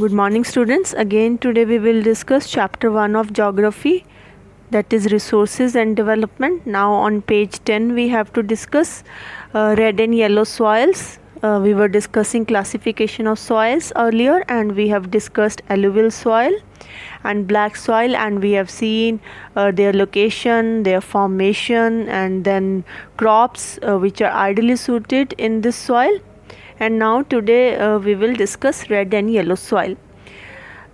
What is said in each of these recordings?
Good morning students. Again today we will discuss chapter 1 of geography, that is resources and development. Now on page 10 we have to discuss red and yellow soils. We were discussing classification of soils earlier and we have discussed alluvial soil and black soil, and we have seen their location, their formation, and then crops which are ideally suited in this soil. And now today we will discuss red and yellow soil.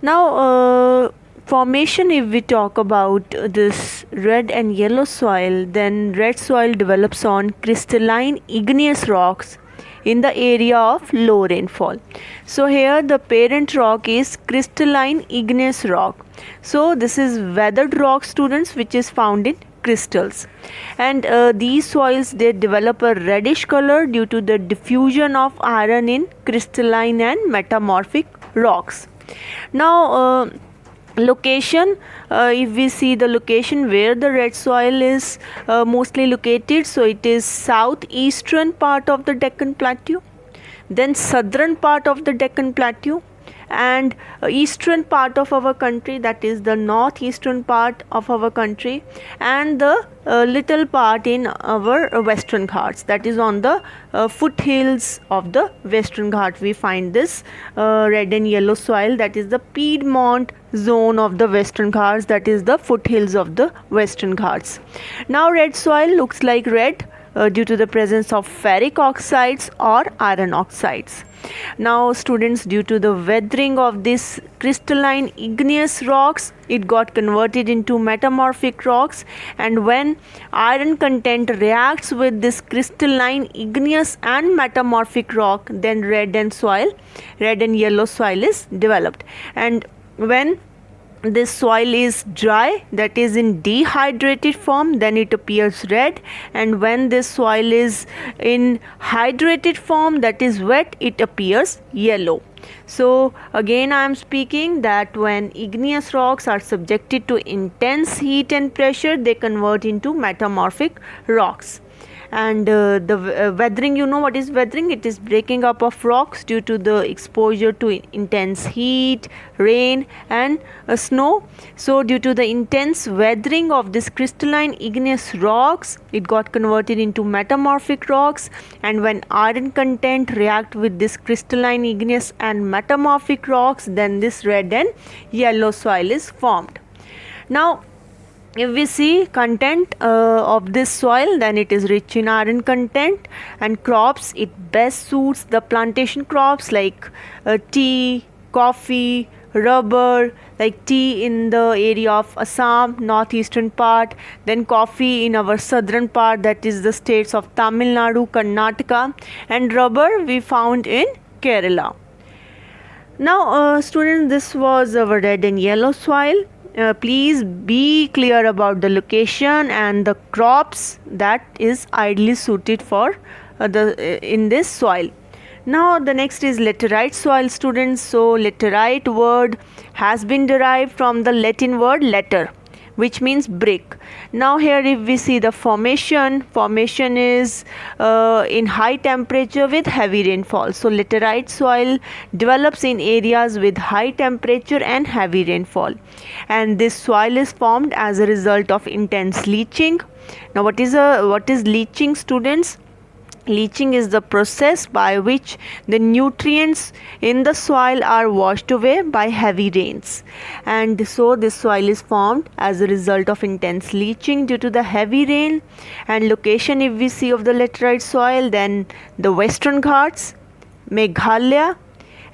Now formation, if we talk about this red and yellow soil, then red soil develops on crystalline igneous rocks in the area of low rainfall. So here the parent rock is crystalline igneous rock. So this is weathered rock, students, which is found in crystals, and these soils, they develop a reddish color due to the diffusion of iron in crystalline and metamorphic rocks. Now location, if we see the location where the red soil is mostly located, so it is southeastern part of the Deccan Plateau, then southern part of the Deccan Plateau, and eastern part of our country, that is the northeastern part of our country, and the little part in our Western Ghats, that is on the foothills of the Western Ghat we find this red and yellow soil, that is the Piedmont zone of the Western Ghats, that is the foothills of the Western Ghats. Now red soil looks like red due to the presence of ferric oxides or iron oxides. Now students, due to the weathering of this crystalline igneous rocks, it got converted into metamorphic rocks, and when iron content reacts with this crystalline igneous and metamorphic rock, then red and yellow soil is developed. And when this soil is dry, that is in dehydrated form, then it appears red, and when this soil is in hydrated form, that is wet, it appears yellow. So again I am speaking that when igneous rocks are subjected to intense heat and pressure, they convert into metamorphic rocks. And the weathering, you know what is weathering? It is breaking up of rocks due to the exposure to intense heat, rain, and snow. So due to the intense weathering of this crystalline igneous rocks, it got converted into metamorphic rocks, and when iron content react with this crystalline igneous and metamorphic rocks, then this red and yellow soil is formed. Now if we see content of this soil, then it is rich in iron content, and crops, it best suits the plantation crops like tea, coffee, rubber, like tea in the area of Assam, northeastern part, then coffee in our southern part, that is the states of Tamil Nadu, Karnataka, and rubber we found in Kerala. Now students, this was our red and yellow soil. Please be clear about the location and the crops that is ideally suited for in this soil. Now the next is laterite soil, students. So laterite word has been derived from the Latin word later, which means brick. Now here if we see the formation is in high temperature with heavy rainfall. So laterite soil develops in areas with high temperature and heavy rainfall, and this soil is formed as a result of intense leaching. Now what is leaching, students? Leaching is the process by which the nutrients in the soil are washed away by heavy rains, and so this soil is formed as a result of intense leaching due to the heavy rain. And location, if we see of the laterite soil, then the Western Ghats, Meghalaya,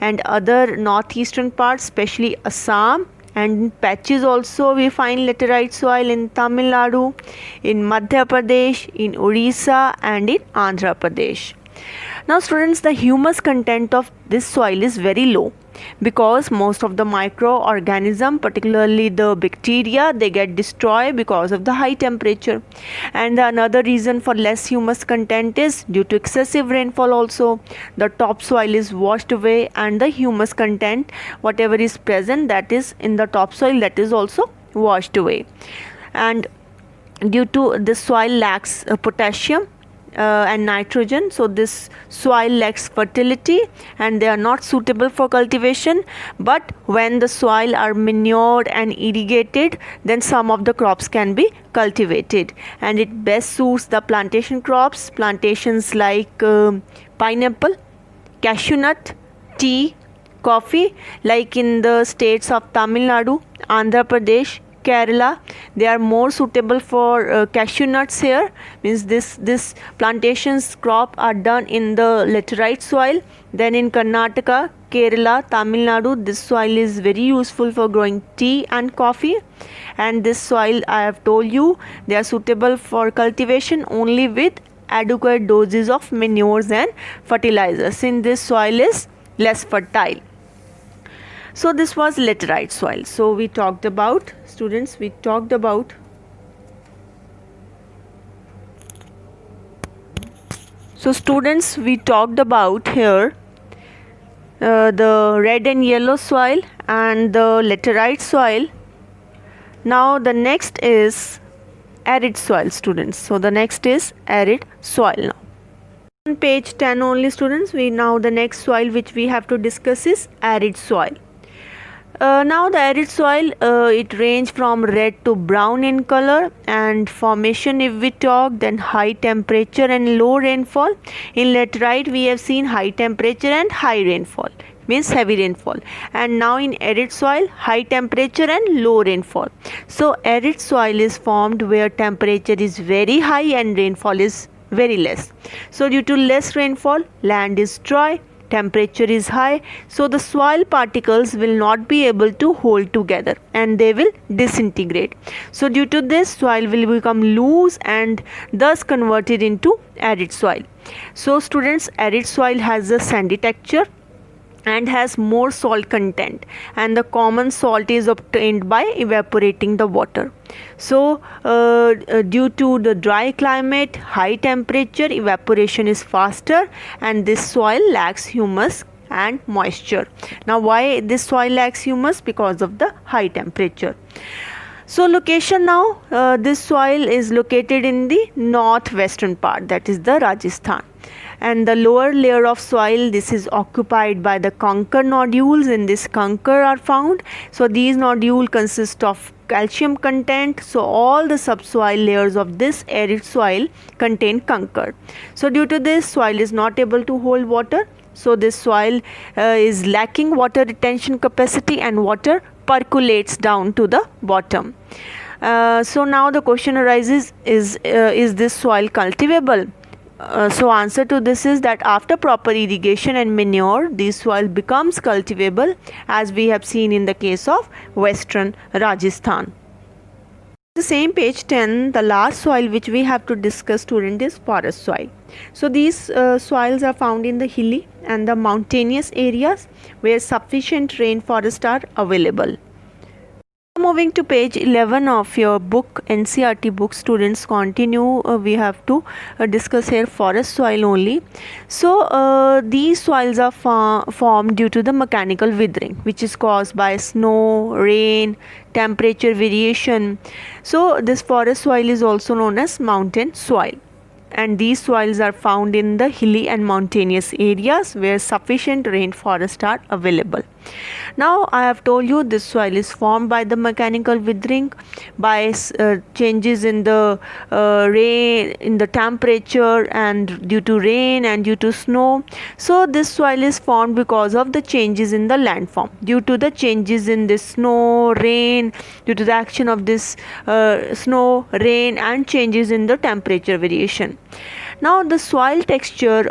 and other northeastern parts, especially Assam, and in patches also we find laterite soil in Tamil Nadu, in Madhya Pradesh, in Orissa, and in Andhra Pradesh. Now students, the humus content of this soil is very low because most of the microorganisms, particularly the bacteria, they get destroyed because of the high temperature. And another reason for less humus content is due to excessive rainfall also. The topsoil is washed away, and the humus content, whatever is present, that is in the topsoil, that is also washed away. And due to the soil lacks potassium, and nitrogen, so this soil lacks fertility and they are not suitable for cultivation. But when the soil are manured and irrigated, then some of the crops can be cultivated, and it best suits the plantation crops, plantations like pineapple, cashew nut, tea, coffee, like in the states of Tamil Nadu, Andhra Pradesh, Kerala. They are more suitable for cashew nuts here. Means this plantations crop are done in the laterite soil. Then in Karnataka, Kerala, Tamil Nadu, this soil is very useful for growing tea and coffee. And this soil, I have told you, they are suitable for cultivation only with adequate doses of manures and fertilizers, since this soil is less fertile. So this was laterite soil. So we talked about, students, we talked about here the red and yellow soil and the laterite soil. Now the next is arid soil, students. So the next is arid soil. Now on page 10 only, students, the next soil which we have to discuss is arid soil. Now the arid soil, it range from red to brown in color, and formation if we talk, then high temperature and low rainfall. In laterite we have seen high temperature and high rainfall, means heavy rainfall. And now in arid soil, high temperature and low rainfall. So arid soil is formed where temperature is very high and rainfall is very less. So due to less rainfall, land is dry, temperature is high, so the soil particles will not be able to hold together and they will disintegrate. So due to this, soil will become loose and thus converted into arid soil. So students, arid soil has a sandy texture and has more salt content, and the common salt is obtained by evaporating the water. So due to the dry climate, high temperature, evaporation is faster and this soil lacks humus and moisture. Now why this soil lacks humus? Because of the high temperature. So location now, this soil is located in the northwestern part, that is the Rajasthan. And the lower layer of soil, this is occupied by the conker nodules. In this conker are found. So these nodules consist of calcium content. So all the subsoil layers of this arid soil contain conker. So due to this, soil is not able to hold water. So this soil is lacking water retention capacity and water percolates down to the bottom. So now the question arises, is this soil cultivable? So answer to this is that after proper irrigation and manure, this soil becomes cultivable, as we have seen in the case of western Rajasthan. The same page 10, the last soil which we have to discuss, student, is forest soil. So these soils are found in the hilly and the mountainous areas where sufficient rainforests are available. Moving to page 11 of your book, NCERT book, students, continue. We have to discuss here forest soil only. So these soils are formed due to the mechanical withering, which is caused by snow, rain, temperature variation. So this forest soil is also known as mountain soil. And these soils are found in the hilly and mountainous areas where sufficient rainforests are available. Now I have told you this soil is formed by the mechanical withering, by changes in the rain, in the temperature, and due to rain and due to snow. So this soil is formed because of the changes in the landform, due to the changes in the snow, rain, due to the action of this snow, rain, and changes in the temperature variation. Now the soil texture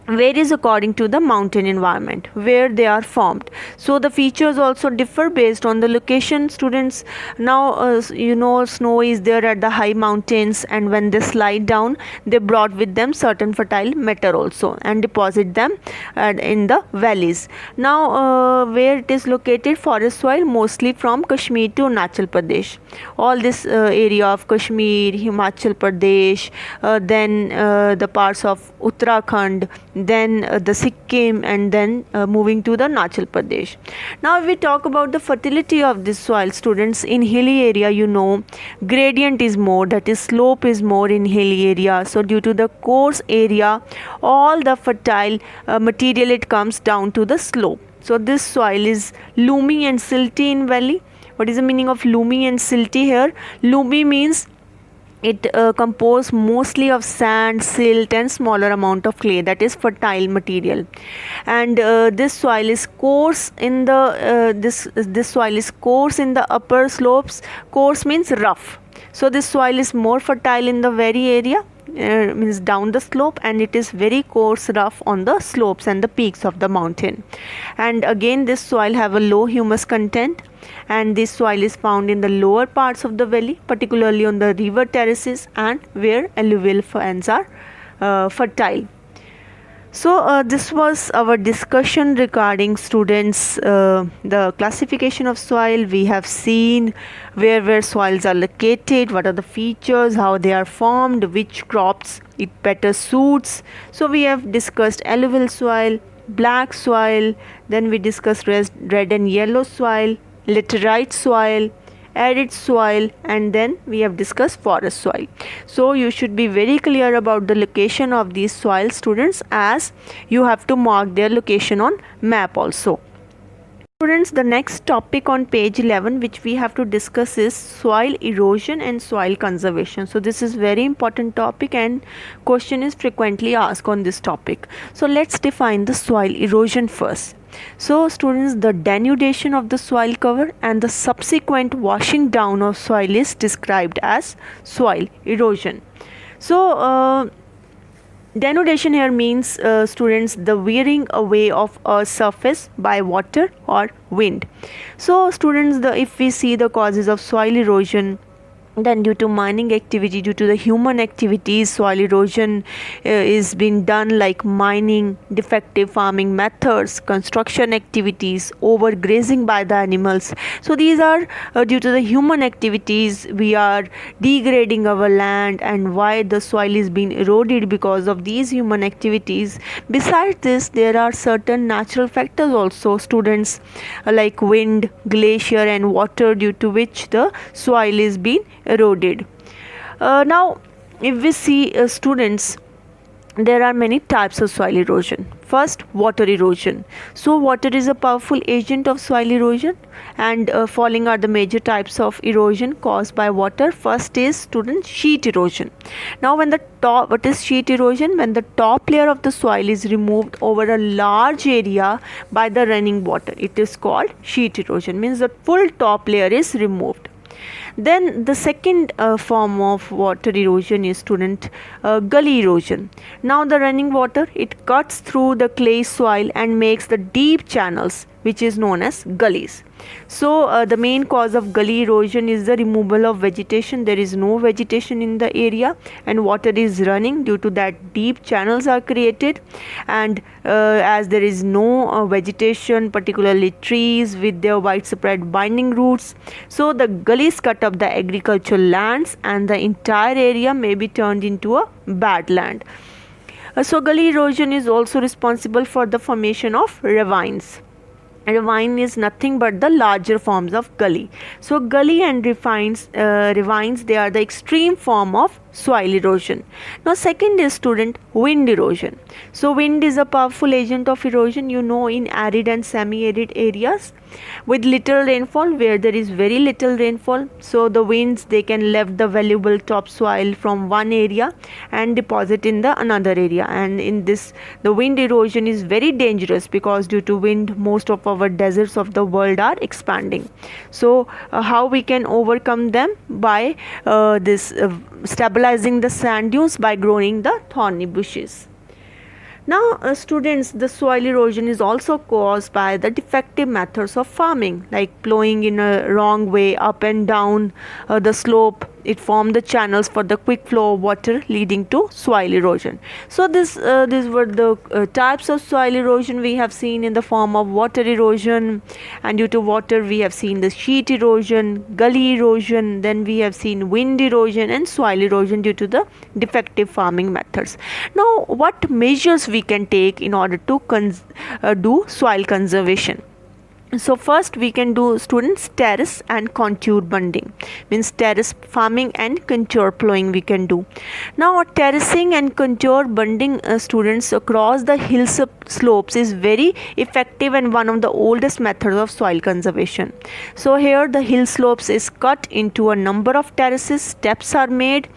varies according to the mountain environment where they are formed. So the features also differ based on the location, students. Now snow is there at the high mountains, and when they slide down, they brought with them certain fertile matter also and deposit them in the valleys. Now where it is located, forest soil mostly from Kashmir to Arunachal Pradesh. All this area of Kashmir, Himachal Pradesh, then the parts of Uttarakhand, then the Sikkim, and then moving to the Arunachal Pradesh. Now if we talk about the fertility of this soil, students, in hilly area, gradient is more, that is slope is more in hilly area. So due to the coarse area, all the fertile material, it comes down to the slope. So this soil is loomy and silty in valley. What is the meaning of loomy and silty here? Loomy means it composed mostly of sand, silt, and smaller amount of clay, that is fertile material. And this soil is coarse in the this soil is coarse in the upper slopes. Coarse means rough. So this soil is more fertile in the very area, means down the slope, and it is very coarse, rough on the slopes and the peaks of the mountain. And again, this soil have a low humus content, and this soil is found in the lower parts of the valley, particularly on the river terraces and where alluvial fans are fertile. So this was our discussion regarding, students, the classification of soil. We have seen where soils are located, what are the features, how they are formed, which crops it better suits. So we have discussed alluvial soil, black soil, then we discussed red and yellow soil, laterite soil, arid soil, and then we have discussed forest soil. So you should be very clear about the location of these soil, students, as you have to mark their location on map also. Students, the next topic on page 11 which we have to discuss is soil erosion and soil conservation. So this is very important topic and question is frequently asked on this topic. So let's define the soil erosion first. So students, the denudation of the soil cover and the subsequent washing down of soil is described as soil erosion. So denudation here means, students, the wearing away of a surface by water or wind. So students, if we see the causes of soil erosion, then due to mining activity, due to the human activities, soil erosion is being done, like mining, defective farming methods, construction activities, overgrazing by the animals. So these are due to the human activities. We are degrading our land, and why the soil is being eroded because of these human activities. Besides this, there are certain natural factors also, students, like wind, glacier, and water, due to which the soil is being eroded. Now if we see, students, there are many types of soil erosion. First, water erosion. So water is a powerful agent of soil erosion, and following are the major types of erosion caused by water. First is, student, sheet erosion. Now what is sheet erosion? When the top layer of the soil is removed over a large area by the running water, it is called sheet erosion, means the full top layer is removed. Then the second form of water erosion is, student, gully erosion. Now the running water, it cuts through the clay soil and makes the deep channels, which is known as gullies. So the main cause of gully erosion is the removal of vegetation. There is no vegetation in the area and water is running, due to that deep channels are created, and as there is no vegetation, particularly trees with their widespread binding roots, so the gullies cut up the agricultural lands and the entire area may be turned into a bad land. So gully erosion is also responsible for the formation of ravines. Ravine is nothing but the larger forms of gully. So gully and ravines, they are the extreme form of soil erosion. Now second is, student, wind erosion. So wind is a powerful agent of erosion, in arid and semi-arid areas with little rainfall, where there is very little rainfall. So the winds, they can lift the valuable topsoil from one area and deposit in the another area, and in this, the wind erosion is very dangerous, because due to wind, most of our deserts of the world are expanding. So how we can overcome them? By stabilizing the sand dunes, by growing the thorny bushes. Now students, the soil erosion is also caused by the defective methods of farming, like plowing in a wrong way up and down the slope, it formed the channels for the quick flow of water, leading to soil erosion. So these were the types of soil erosion we have seen in the form of water erosion, and due to water we have seen the sheet erosion, gully erosion, then we have seen wind erosion and soil erosion due to the defective farming methods. Now, what measures we can take in order to do soil conservation? So first we can do, students, terrace and contour bunding, means terrace farming and contour plowing we can do. Now terracing and contour bunding, students, across the hill slopes is very effective and one of the oldest methods of soil conservation. So here the hill slopes is cut into a number of terraces, steps are made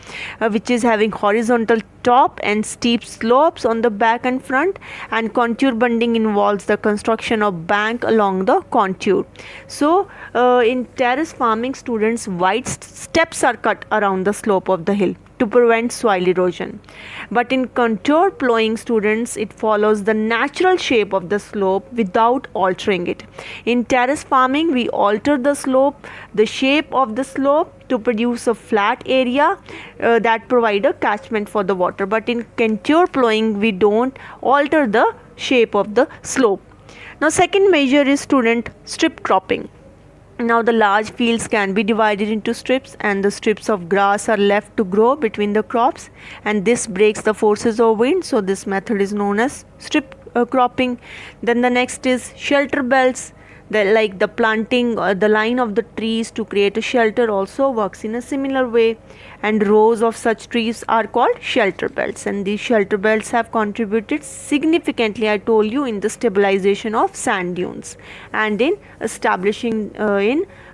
which is having horizontal top and steep slopes on the back and front, and contour bunding involves the construction of bank along the contour. So in terrace farming, students, wide steps are cut around the slope of the hill to prevent soil erosion. But in contour plowing, students, it follows the natural shape of the slope without altering it. In terrace farming, we alter the slope, the shape of the slope, to produce a flat area that provide a catchment for the water. But in contour plowing, we don't alter the shape of the slope. Now second measure is, student, strip cropping. Now the large fields can be divided into strips, and the strips of grass are left to grow between the crops, and this breaks the forces of wind. So this method is known as strip cropping. Then the next is shelter belts. Like the planting the line of the trees to create a shelter also works in a similar way, and rows of such trees are called shelter belts, and these shelter belts have contributed significantly, I told you, in the stabilization of sand dunes and in establishing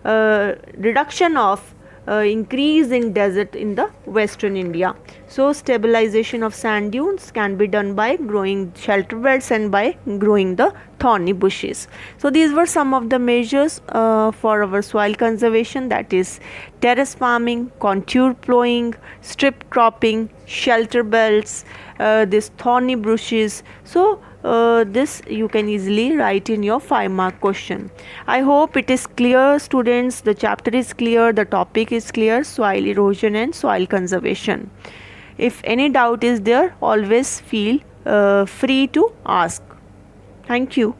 reduction of increase in desert in the western India. So stabilization of sand dunes can be done by growing shelter belts and by growing the thorny bushes. So these were some of the measures for our soil conservation, that is terrace farming, contour plowing, strip cropping, shelter belts, this thorny bushes. So this you can easily write in your 5-mark question. I hope it is clear, students. The chapter is clear, the topic is clear, soil erosion and soil conservation. If any doubt is there, always feel free to ask. Thank you.